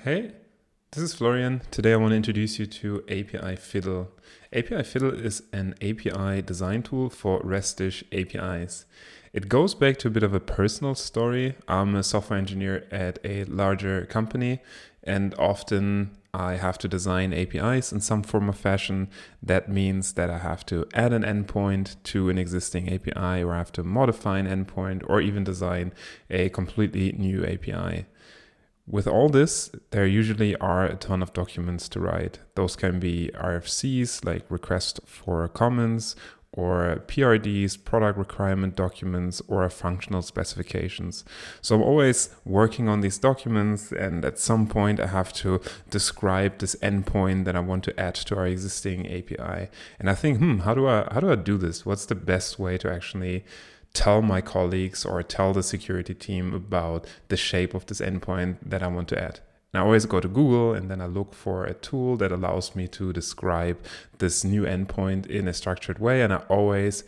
Hey, this is Florian. Today I want to introduce you to API Fiddle. API Fiddle is an API design tool for REST-ish APIs. It goes back to a bit of a personal story. I'm a software engineer at a larger company, and often I have to design APIs in some form or fashion. That means that I have to add an endpoint to an existing API, or I have to modify an endpoint, or even design a completely new API. With all this, there usually are a ton of documents to write. Those can be RFCs, like request for comments, or PRDs, product requirement documents, or functional specifications. So I'm always working on these documents, and at some point I have to describe this endpoint that I want to add to our existing API. And I think, how do I do this? What's the best way to actually tell my colleagues or tell the security team about the shape of this endpoint that I want to add? And I always go to Google and then I look for a tool that allows me to describe this new endpoint in a structured way. And I always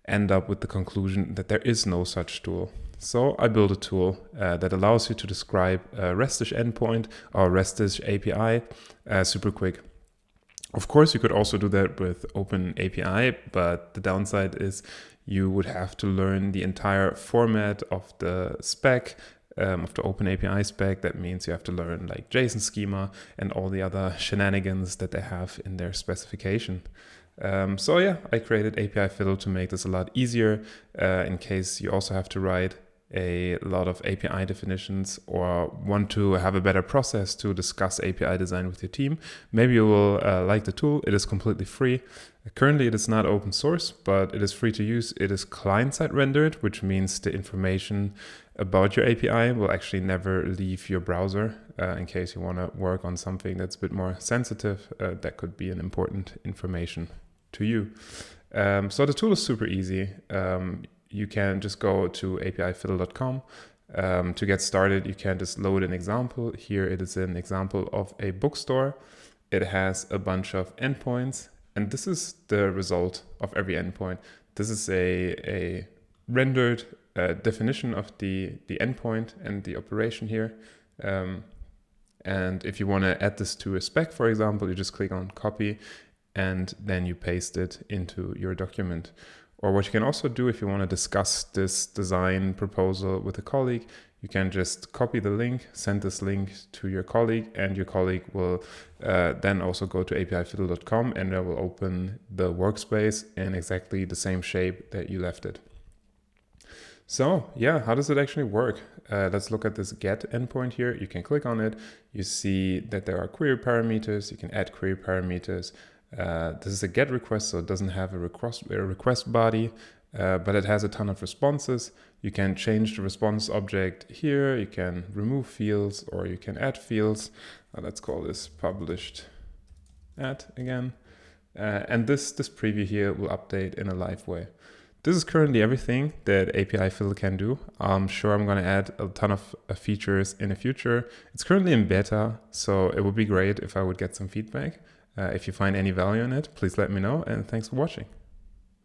end up with the conclusion that there is no such tool. So I built a tool that allows you to describe a REST-ish endpoint or REST-ish API super quick. Of course, you could also do that with OpenAPI, but the downside is you would have to learn the entire format of the spec, of the OpenAPI spec. That means you have to learn like JSON schema and all the other shenanigans that they have in their specification. I created API Fiddle to make this a lot easier in case you also have to write a lot of API definitions or want to have a better process to discuss API design with your team. Maybe you will like the tool. It is completely free. Currently, it is not open source, but it is free to use. It is client-side rendered, which means the information about your API will actually never leave your browser. In case you want to work on something that's a bit more sensitive, that could be an important information to you. So the tool is super easy. You can just go to apifiddle.com. To get started, you can just load an example. Here it is an example of a bookstore. It has a bunch of endpoints, and this is the result of every endpoint. This is a rendered definition of the endpoint and the operation here. And if you want to add this to a spec, for example, you just click on copy and then you paste it into your document. Or what you can also do if you want to discuss this design proposal with a colleague, you can just copy the link, send this link to your colleague, and your colleague will then also go to apifiddle.com and it will open the workspace in exactly the same shape that you left it. So yeah, how does it actually work? Let's look at this get endpoint here. You can click on it. You see that there are query parameters. You can add query parameters. This is a get request, so it doesn't have a request body, but it has a ton of responses. You can change the response object here. You can remove fields or you can add fields. Let's call this published add again. And this preview here will update in a live way. This is currently everything that API Fiddle can do. I'm sure I'm going to add a ton of features in the future. It's currently in beta, so it would be great if I would get some feedback. If you find any value in it, please let me know, and thanks for watching.